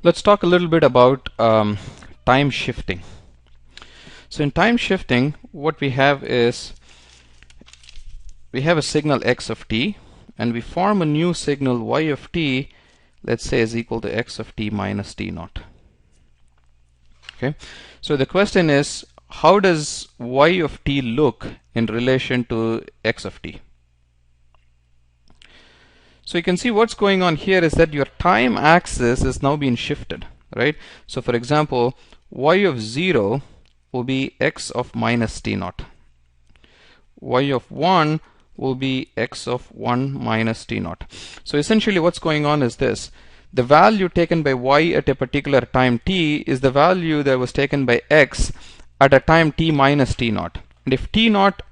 Let's talk a little bit about time shifting. So in time shifting, what we have is we have a signal x of t, and we form a new signal y of t, let's say is equal to x of t minus t naught. Okay, so the question is, how does y of t look in relation to x of t? So you can see what's going on here is that your time axis is now being shifted, right? So for example, y of 0 will be x of minus t naught. Y of 1 will be x of 1 minus t naught. So essentially what's going on is this. The value taken by y at a particular time t is the value that was taken by x at a time t minus t naught. And if t naught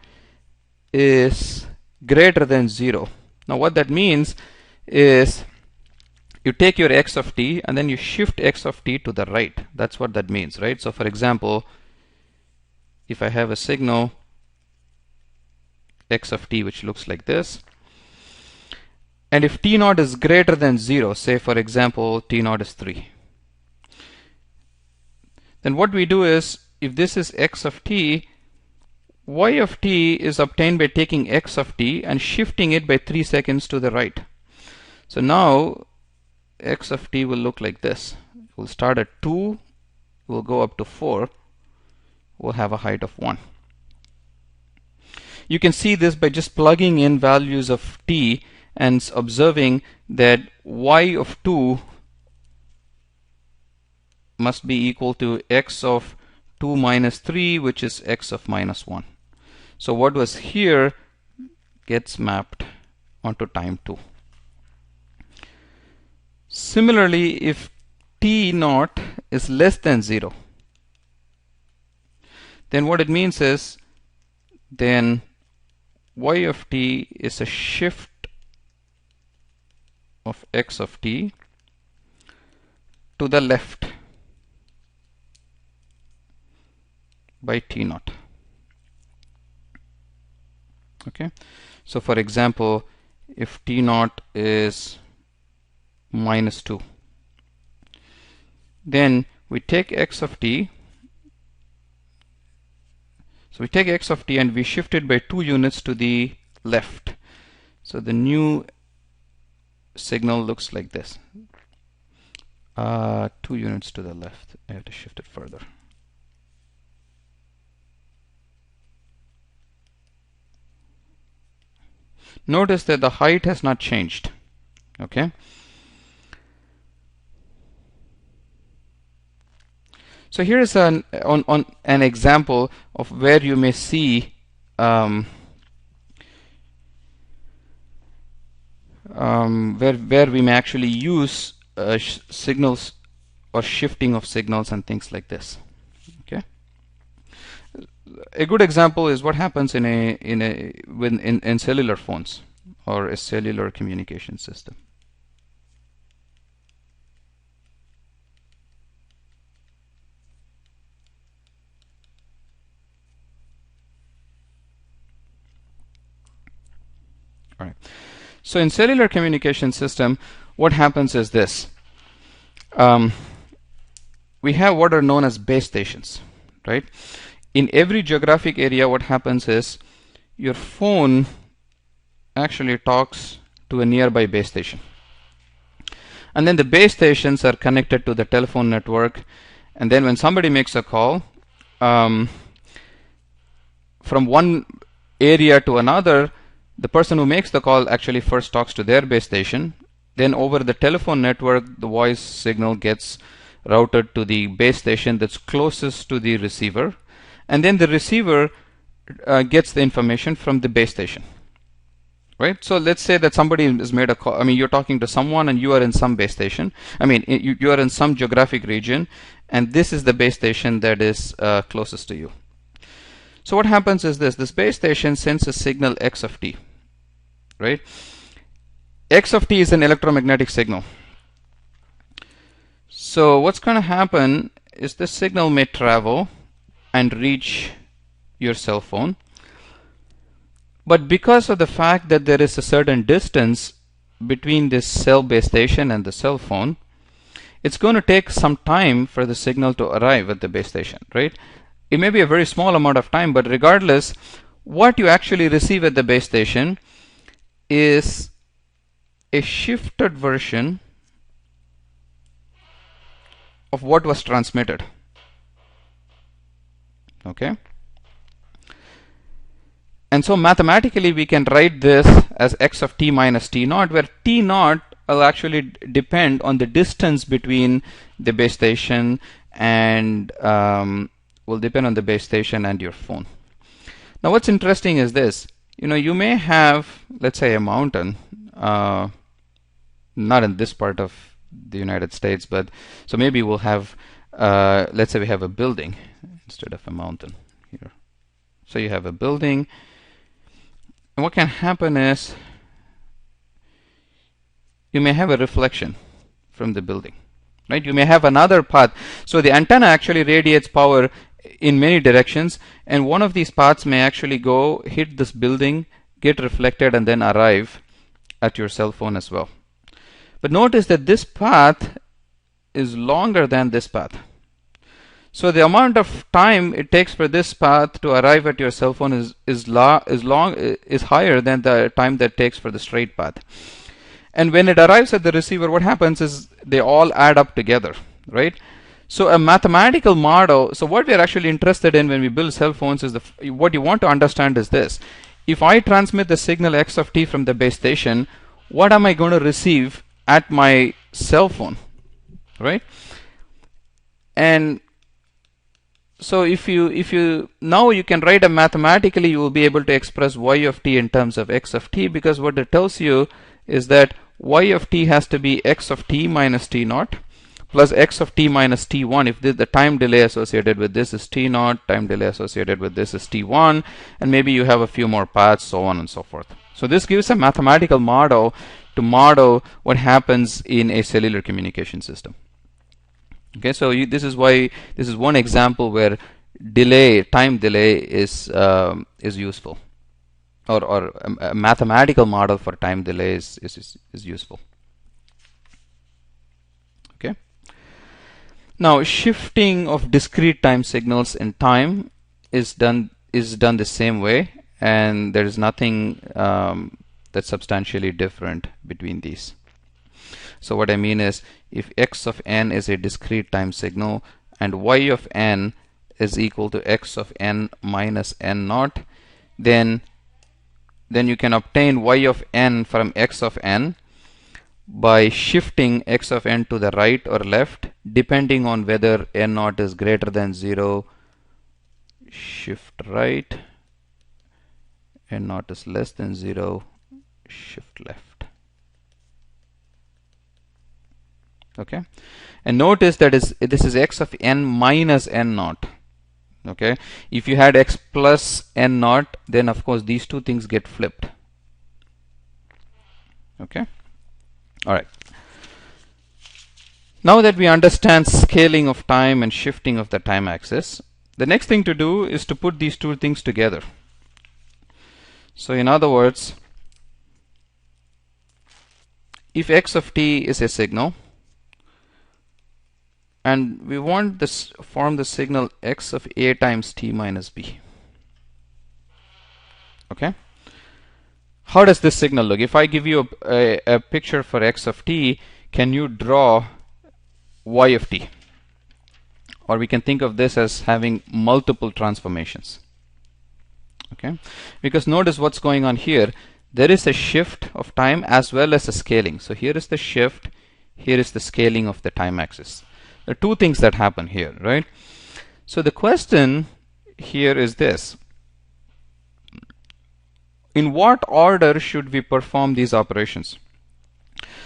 is greater than 0, now what that means is you take your x of t and then you shift x of t to the right. That's what that means, right? So for example, if I have a signal x of t which looks like this, and if t naught is greater than 0, say for example t naught is 3, then what we do is, if this is x of t, y of t is obtained by taking x of t and shifting it by 3 seconds to the right. So now x of t will look like this. We'll start at 2, we'll go up to 4, we'll have a height of 1. You can see this by just plugging in values of t and observing that y of 2 must be equal to x of 2 minus 3, which is x of minus 1. So what was here gets mapped onto time 2. Similarly, if t naught is less than 0, then what it means is then y of t is a shift of x of t to the left by t naught. Okay, so for example, if t naught is minus 2, then we take x of t. So we take x of t and we shift it by 2 units to the left. So the new signal looks like this. 2 units to the left. I have to shift it further. Notice that the height has not changed. Okay. So here is an example of where you may see where we may actually use signals or shifting of signals and things like this. Okay. A good example is what happens in cellular phones or a cellular communication system. All right. So in cellular communication system, what happens is this. We have what are known as base stations, right? In every geographic area, what happens is your phone actually talks to a nearby base station. And then the base stations are connected to the telephone network. And then when somebody makes a call from one area to another, the person who makes the call actually first talks to their base station. Then over the telephone network, the voice signal gets routed to the base station that's closest to the receiver. And then the receiver gets the information from the base station. Right? So let's say that somebody has made a call. I mean, you're talking to someone and you are in some base station. I mean, you are in some geographic region, and this is the base station that is closest to you. So what happens is this base station sends a signal x of t. Right? X of t is an electromagnetic signal. So what's going to happen is this signal may travel and reach your cell phone. But because of the fact that there is a certain distance between this cell base station and the cell phone, it's going to take some time for the signal to arrive at the base station, right? It may be a very small amount of time, but regardless, what you actually receive at the base station is a shifted version of what was transmitted. Okay? And so mathematically we can write this as x of t minus t naught, where t naught will actually depend on the distance between the base station and your phone. Now what's interesting is this. You may have, let's say, a mountain, not in this part of the United States, but so maybe we'll have, let's say we have a building instead of a mountain here. So you have a building, and what can happen is you may have a reflection from the building, right? You may have another path. So the antenna actually radiates power in many directions, and one of these paths may actually go hit this building, get reflected, and then arrive at your cell phone as well. But notice that this path is longer than this path. So the amount of time it takes for this path to arrive at your cell phone is higher than the time that it takes for the straight path. And when it arrives at the receiver, what happens is they all add up together, right? So a mathematical model, so what we're actually interested in when we build cell phones is what you want to understand is this. If I transmit the signal x of t from the base station, what am I going to receive at my cell phone, right? And so if you now you can write mathematically, you will be able to express y of t in terms of x of t, because what it tells you is that y of t has to be x of t minus t naught plus x of t minus t1 if the time delay associated with this is t naught, time delay associated with this is t1, and maybe you have a few more paths, so on and so forth. So this gives a mathematical model to model what happens in a cellular communication system. Okay, so this is one example where time delay is useful, or a mathematical model for time delay is useful. Okay. Now shifting of discrete time signals in time is done the same way, and there is nothing that's substantially different between these. So what I mean is, if x of n is a discrete time signal and y of n is equal to x of n minus n naught, then you can obtain y of n from x of n by shifting x of n to the right or left, depending on whether n naught is greater than 0, shift right, n naught is less than 0, shift left. Okay, and notice that this is x of n minus n naught. Okay, if you had x plus n naught, then of course these two things get flipped. Okay, all right. Now that we understand scaling of time and shifting of the time axis, the next thing to do is to put these two things together. So in other words, if x of t is a signal, and we want this form the signal x of a times t minus b. Okay, how does this signal look? If I give you a picture for x of t, can you draw y of t? Or we can think of this as having multiple transformations. Okay, because notice what's going on here. There is a shift of time as well as a scaling. So here is the shift, here is the scaling of the time axis. There are two things that happen here, right? So the question here is this: in what order should we perform these operations?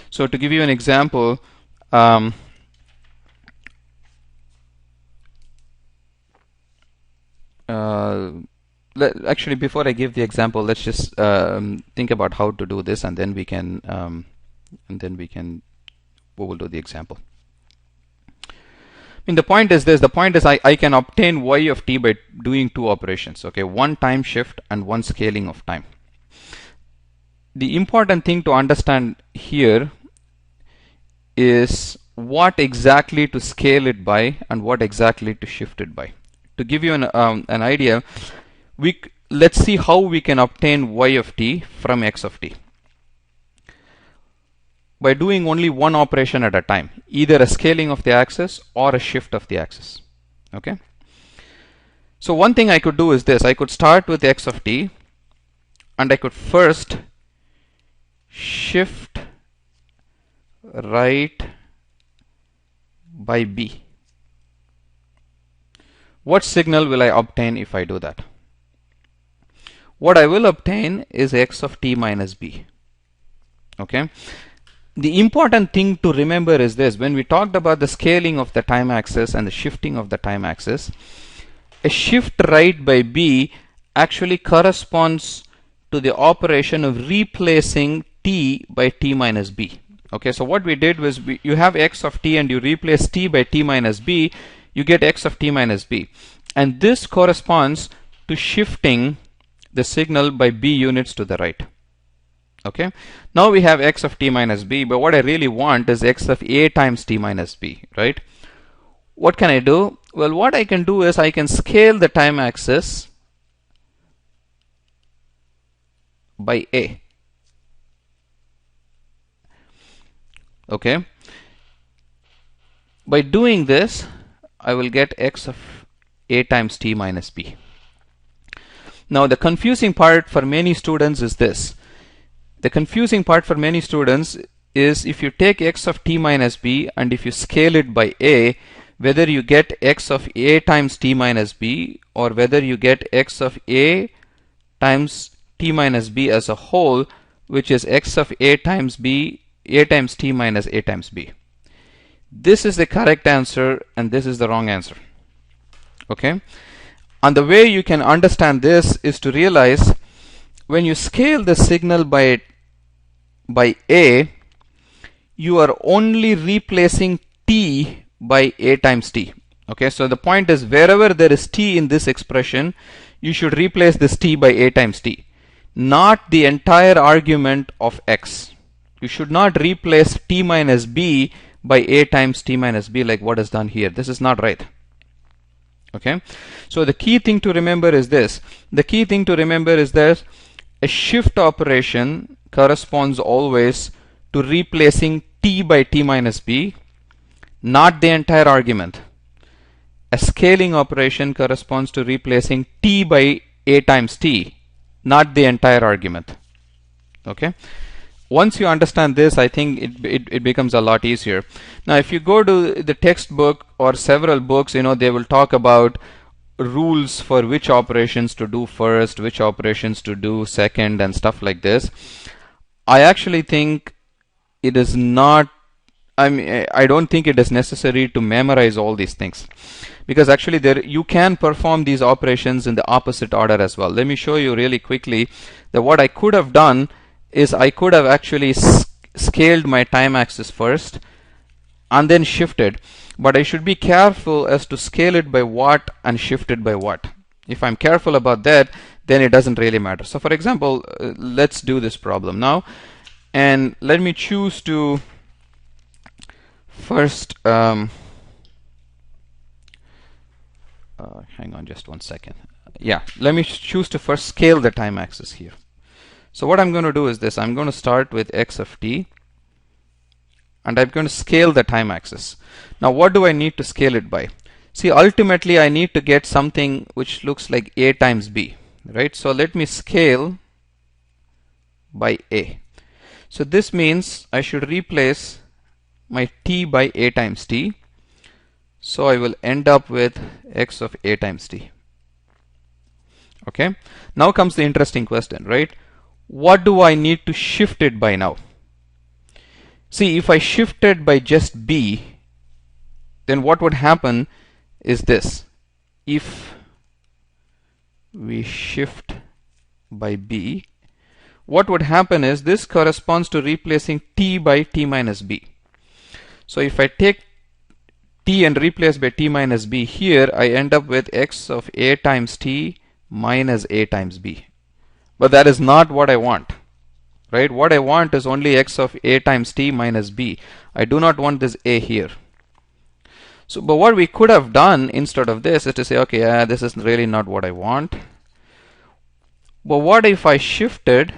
So to give you an example, actually before I give the example, let's just think about how to do this, and then we will do the example. I mean, the point is this. The point is I can obtain y of t by doing two operations. Okay, one time shift and one scaling of time. The important thing to understand here is what exactly to scale it by and what exactly to shift it by. To give you an idea, let's see how we can obtain y of t from x of t by doing only one operation at a time, either a scaling of the axis or a shift of the axis. Okay. So one thing I could do is this. I could start with x of t and I could first shift right by b. What signal will I obtain if I do that? What I will obtain is x of t minus b. Okay. The important thing to remember is this. When we talked about the scaling of the time axis and the shifting of the time axis, a shift right by b actually corresponds to the operation of replacing t by t minus b. Okay, so what we did was you have x of t and you replace t by t minus b, you get x of t minus b. And this corresponds to shifting the signal by b units to the right. Okay, now we have x of t minus b, but what I really want is x of a times t minus b, right? What can I do? Well, what I can do is I can scale the time axis by a. Okay, by doing this I will get x of a times t minus b. Now the confusing part for many students is this. The confusing part for many students is if you take x of t minus b and if you scale it by a, whether you get x of a times t minus b or whether you get x of a times t minus b as a whole, which is x of a times b, a times t minus a times b. This is the correct answer and this is the wrong answer. Okay, and the way you can understand this is to realize when you scale the signal by a, you are only replacing t by a times t. Okay, so the point is wherever there is t in this expression, you should replace this t by a times t, not the entire argument of x. You should not replace t minus b by a times t minus b like what is done here. This is not right. Okay, so the key thing to remember is this. The key thing to remember is that a shift operation corresponds always to replacing t by t minus b, not the entire argument. A scaling operation corresponds to replacing t by a times t, not the entire argument. Okay, once you understand this, I think it becomes a lot easier. Now if you go to the textbook or several books, they will talk about rules for which operations to do first, which operations to do second and stuff like this. I actually think it is not, I don't think it is necessary to memorize all these things, because actually you can perform these operations in the opposite order as well. Let me show you really quickly that what I could have done is I could have actually scaled my time axis first and then shifted, but I should be careful as to scale it by what and shift it by what. If I'm careful about that, then it doesn't really matter. So for example, let's do this problem now, and let me choose to first hang on just one second. Yeah, let me choose to first scale the time axis here. So what I'm going to do is this. I'm going to start with x of t and I'm going to scale the time axis. Now what do I need to scale it by? See, ultimately I need to get something which looks like a times b, right? So let me scale by a. So this means I should replace my t by a times t. So I will end up with x of a times t. Okay, now comes the interesting question, right? What do I need to shift it by now? See, if I shifted by just b, then what would happen is this. If we shift by b, what would happen is this corresponds to replacing t by t minus b. So if I take t and replace by t minus b here, I end up with x of a times t minus a times b. But that is not what I want, right? What I want is only x of a times t minus b. I do not want this a here. So, but what we could have done instead of this is to say, okay, this is really not what I want. But what if I shifted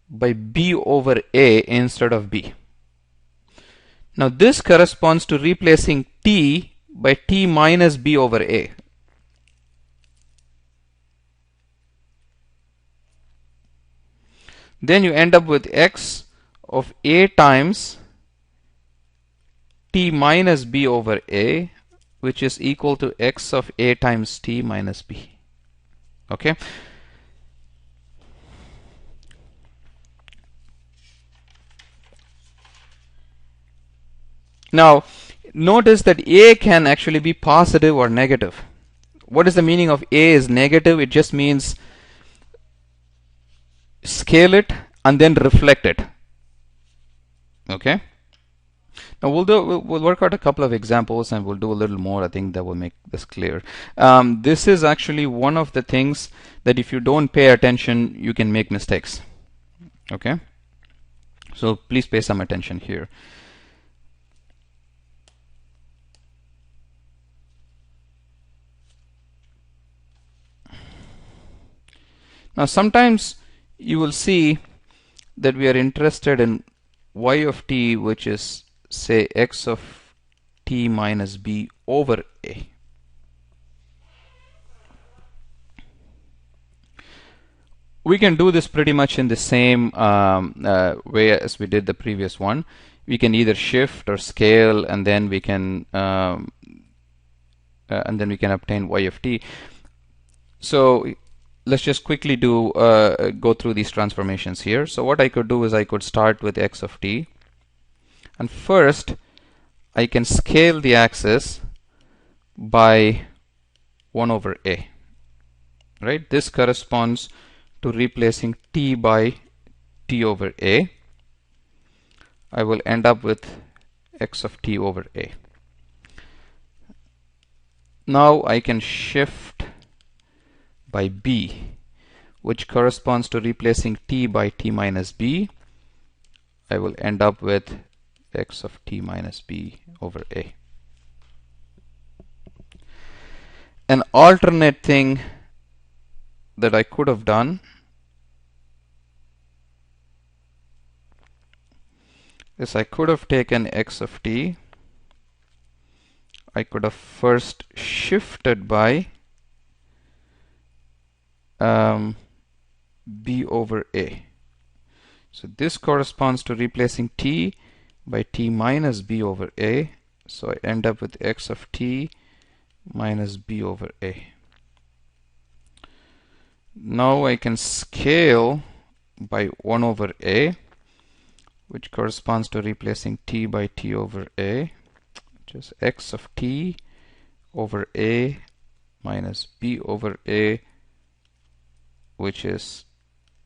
by b over a instead of b? Now this corresponds to replacing t by t minus b over a. Then you end up with x of a times t minus b over a, which is equal to x of a times t minus b. Okay. Now notice that a can actually be positive or negative. What is the meaning of a is negative? It just means scale it and then reflect it. Okay. Now we'll work out a couple of examples and we'll do a little more. I think that will make this clear. This is actually one of the things that if you don't pay attention, you can make mistakes. Okay. So please pay some attention here. Now sometimes you will see that we are interested in y of t, which is say x of t minus b over a. We can do this pretty much in the same way as we did the previous one. We can either shift or scale, and then we can obtain y of t. So let's just quickly go through these transformations here. So what I could do is I could start with x of t, and first I can scale the axis by 1 over a. Right? This corresponds to replacing t by t over a. I will end up with x of t over a. Now I can shift by b, which corresponds to replacing t by t minus b. I will end up with x of t minus b over a. An alternate thing that I could have done is I could have taken x of t. I could have first shifted by b over a. So this corresponds to replacing t by t minus b over a. So I end up with x of t minus b over a. Now I can scale by 1 over a, which corresponds to replacing t by t over a, which is x of t over a minus b over a, which is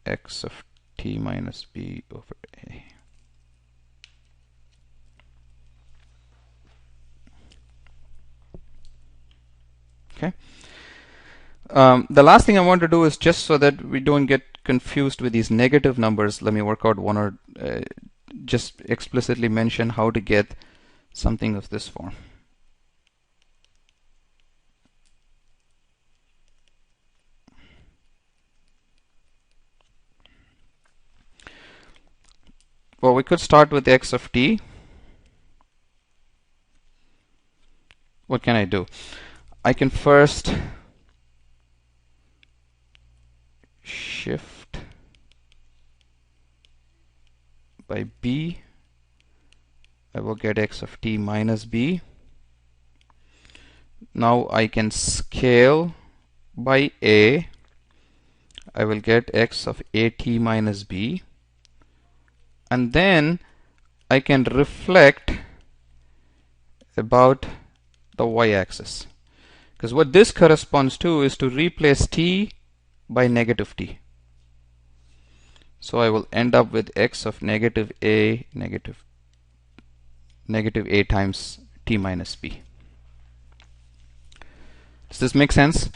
x of t minus b over a. Okay. The last thing I want to do is, just so that we don't get confused with these negative numbers, let me work out one or just explicitly mention how to get something of this form. Well, we could start with x of t. What can I do? I can first shift by b. I will get x of t minus b. Now I can scale by a. I will get x of at minus b. And then I can reflect about the y-axis. Because what this corresponds to is to replace t by negative t. So I will end up with x of negative a times t minus b. Does this make sense?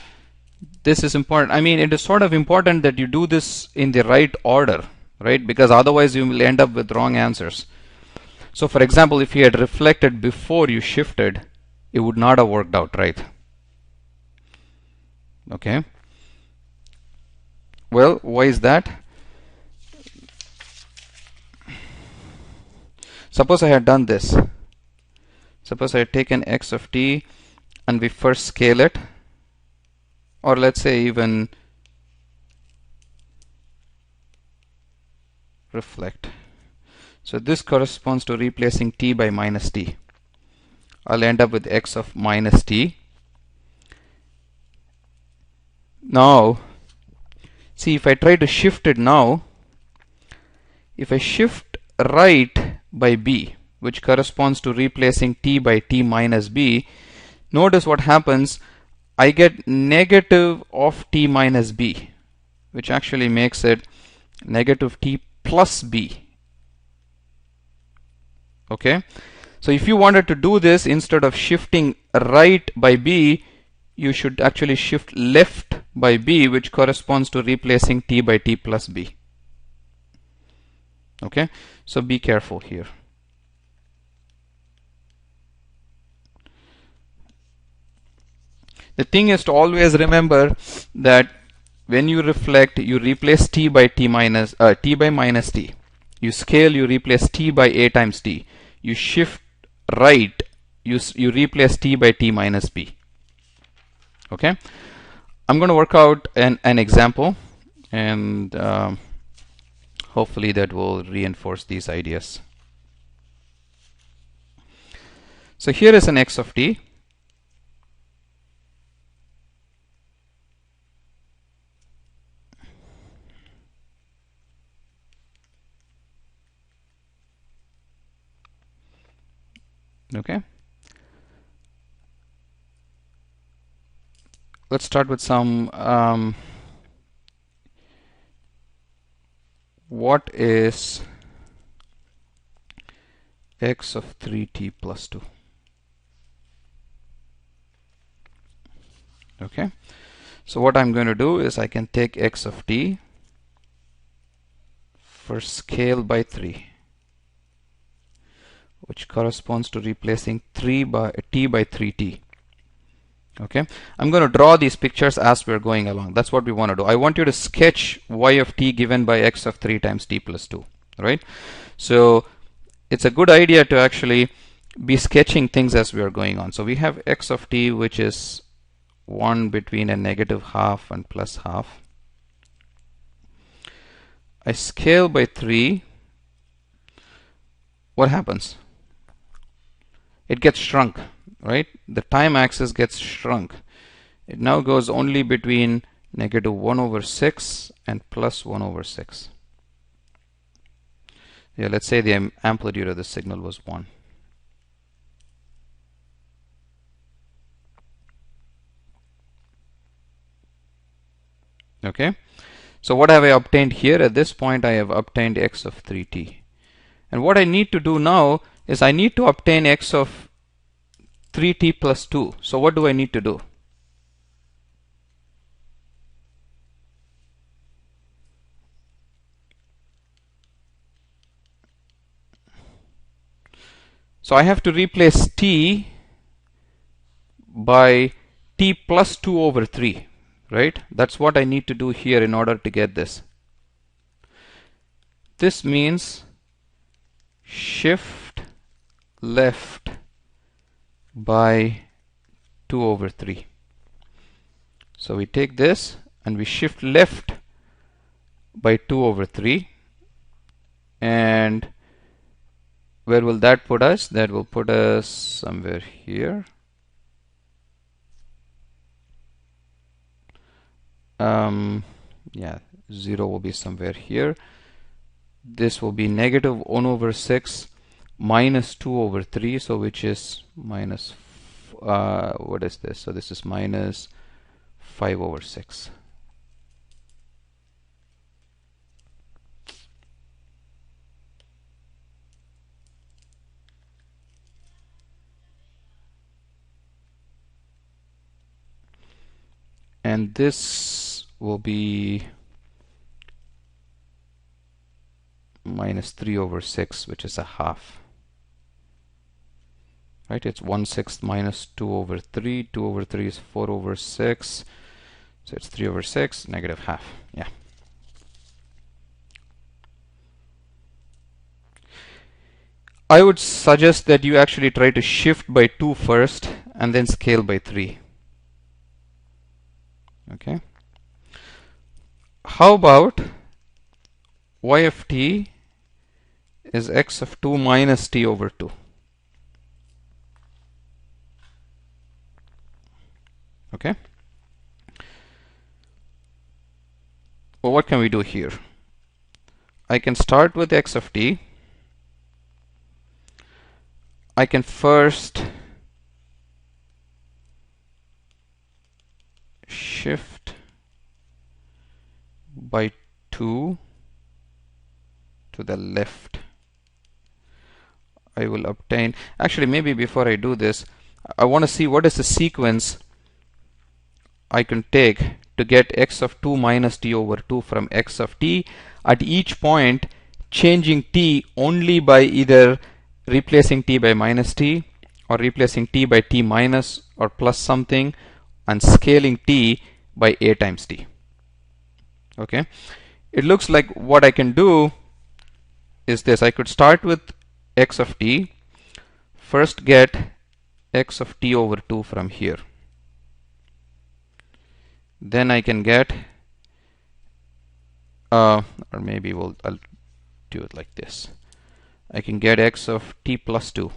This is important. I mean, it is sort of important that you do this in the right order, right? Because otherwise you will end up with wrong answers. So for example, if you had reflected before you shifted, it would not have worked out right. Okay. Well, why is that? Suppose I had done this. Suppose I had taken x of t and we first scale it, or let's say even reflect. So this corresponds to replacing t by minus t. I'll end up with x of minus t. Now, see, if I try to shift it now, if I shift right by b, which corresponds to replacing t by t minus b, notice what happens. I get negative of t minus b, which actually makes it negative t plus b. Okay, so if you wanted to do this, instead of shifting right by b, you should actually shift left by b, which corresponds to replacing t by t plus b. Okay, so be careful here. The thing is to always remember that when you reflect, you replace t by t minus t by minus t. You scale, you replace t by a times t. You shift right, you replace t by t minus b. Okay, I'm going to work out an example, and hopefully that will reinforce these ideas. So here is an x of t. Okay, let's start with some what is x of 3t plus 2? Okay, so what I'm going to do is I can take x of t for scale by 3, which corresponds to replacing 3 by t by 3t. Okay, I'm going to draw these pictures as we're going along. That's what we want to do. I want you to sketch y of t given by x of 3 times t plus 2, right? So it's a good idea to actually be sketching things as we are going on. So we have x of t, which is 1 between a negative half and plus half. I scale by 3. What happens? It gets shrunk, right? The time axis gets shrunk. It now goes only between negative 1 over 6 and plus 1 over 6. Yeah, let's say the amplitude of the signal was 1. Okay, so what have I obtained here? At this point I have obtained x of 3t, and what I need to do now is I need to obtain x of 3t plus 2. So what do I need to do? So I have to replace t by t plus 2 over 3, right? That's what I need to do here in order to get this. This means shift left by 2 over 3. So we take this and we shift left by 2 over 3, and where will that put us? That will put us somewhere here. Yeah, 0 will be somewhere here. This will be negative 1 over 6 minus 2 over 3, so which is minus what is this? So this is minus 5 over 6. And this will be minus 3 over 6, which is a half. Right? It's 1/6 minus 2 over 3. 2 over 3 is 4 over 6. So it's 3 over 6, negative half. Yeah. I would suggest that you actually try to shift by 2 first and then scale by 3. Okay. How about y of t is x of 2 minus t over 2? Okay. Well, what can we do here? I can start with x of t. I can first shift by 2 to the left. I will obtain, actually maybe before I do this, I want to see what is the sequence I can take to get x of 2 minus t over 2 from x of t, at each point changing t only by either replacing t by minus t or replacing t by t minus or plus something and scaling t by a times t. Okay, it looks like what I can do is this. I could start with x of t, first get x of t over 2 from here. Then I can get, or maybe I'll do it like this. I can get x of t plus 2.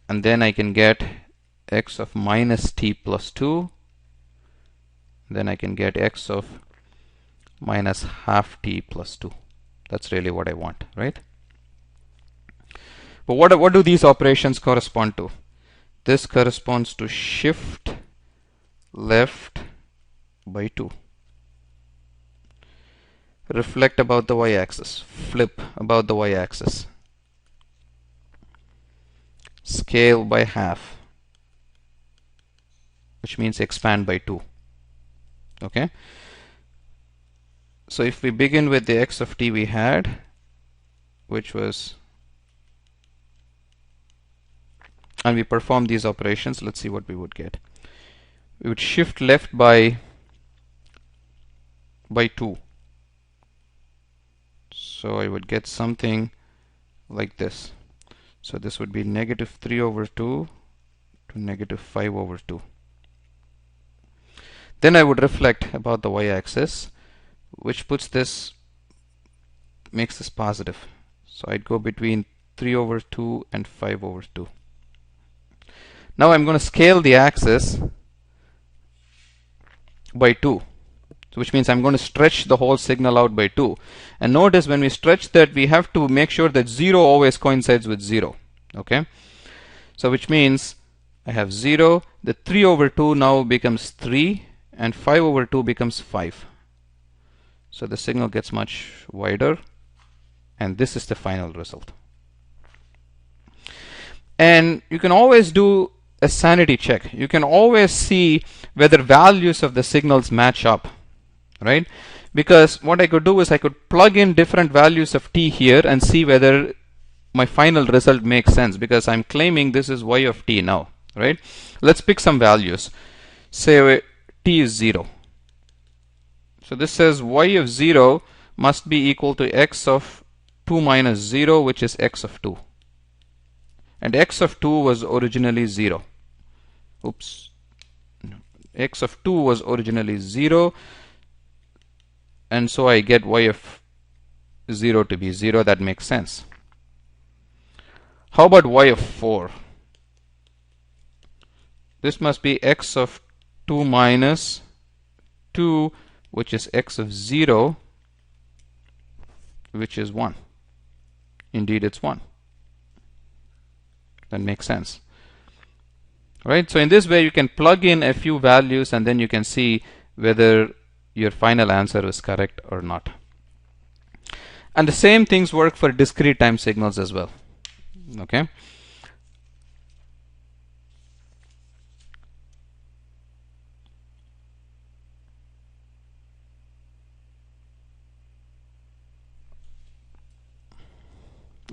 And then I can get x of minus t plus 2. Then I can get x of minus half t plus 2. That's really what I want, right? But what do these operations correspond to? This corresponds to shift left by 2. Reflect about the y-axis. Flip about the y-axis. Scale by half, which means expand by 2. Okay. So if we begin with the x of t we had, which was, and we perform these operations, let's see what we would get. We would shift left by 2. So I would get something like this. So this would be negative 3 over 2 to negative 5 over 2. Then I would reflect about the y-axis, which puts this, makes this positive. So I'd go between 3 over 2 and 5 over 2. Now I'm going to scale the axis by 2, which means I'm going to stretch the whole signal out by 2. And notice when we stretch that, we have to make sure that 0 always coincides with 0. Okay, so which means I have 0, the 3 over 2 now becomes 3, and 5 over 2 becomes 5. So the signal gets much wider, and this is the final result. And you can always do a sanity check. You can always see whether values of the signals match up, right? Because what I could do is I could plug in different values of t here and see whether my final result makes sense, because I'm claiming this is y of t now, right? Let's pick some values. Say t is 0. So this says y of 0 must be equal to x of 2 minus 0, which is x of 2. And x of 2 was originally 0. Oops. X of 2 was originally 0. And so I get y of 0 to be 0. That makes sense. How about y of 4? This must be x of 2 minus 2, which is x of 0, which is 1. Indeed, it's 1. That makes sense. Right? So in this way, you can plug in a few values and then you can see whether your final answer is correct or not. And the same things work for discrete time signals as well. Okay.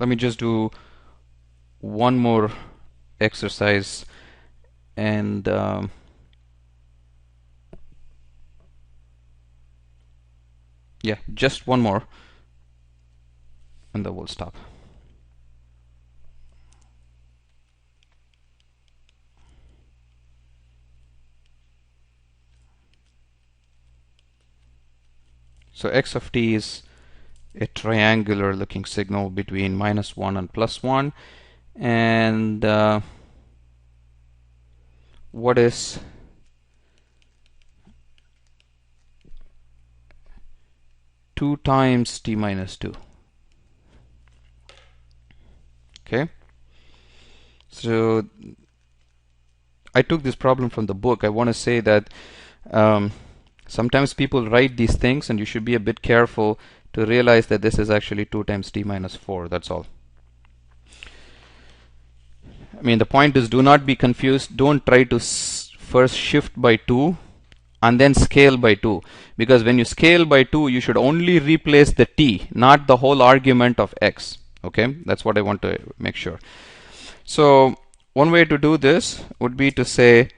let me just do one more exercise, and yeah, just one more, and then we'll stop. So x of t is a triangular looking signal between -1 and +1, and what is two times t minus 2? Okay, so I took this problem from the book. I want to say that sometimes people write these things, and you should be a bit careful to realize that this is actually 2 times t minus 4. That's all. I mean, the point is, do not be confused. Don't try to first shift by 2 and then scale by 2, because when you scale by 2, you should only replace the t, not the whole argument of x. Okay, that's what I want to make sure. So one way to do this would be to say,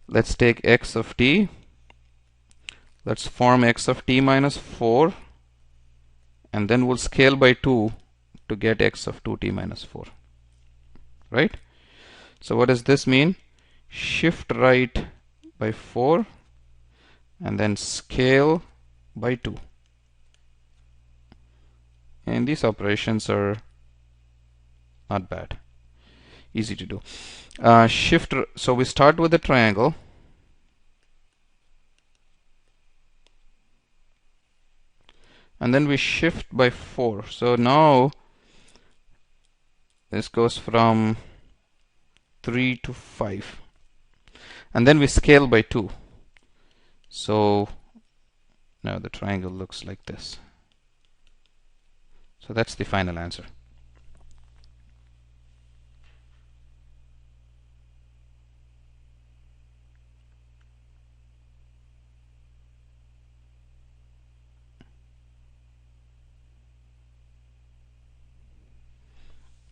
let's take x of t, let's form x of t minus 4, and then we'll scale by 2 to get x of 2t minus 4. Right? So what does this mean? Shift right by 4 and then scale by 2. And these operations are not bad, easy to do. So we start with the triangle, and then we shift by 4. So now this goes from 3 to 5, and then we scale by 2. So now the triangle looks like this. So that's the final answer.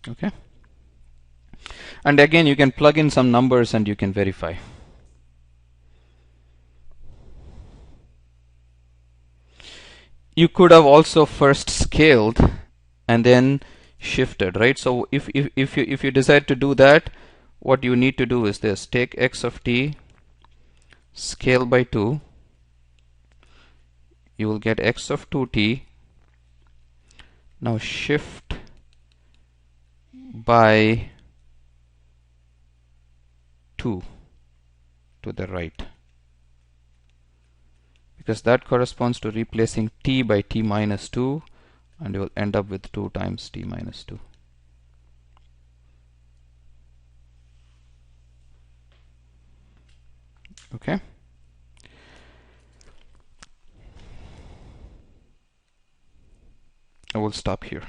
Okay, and again you can plug in some numbers and you can verify. You could have also first scaled and then shifted, right? So if you decide to do that, what you need to do is this: take x of t, scale by 2, you will get x of 2t. Now shift by 2 to the right, because that corresponds to replacing t by t minus 2, and you will end up with 2 times t minus 2. Okay, I will stop here.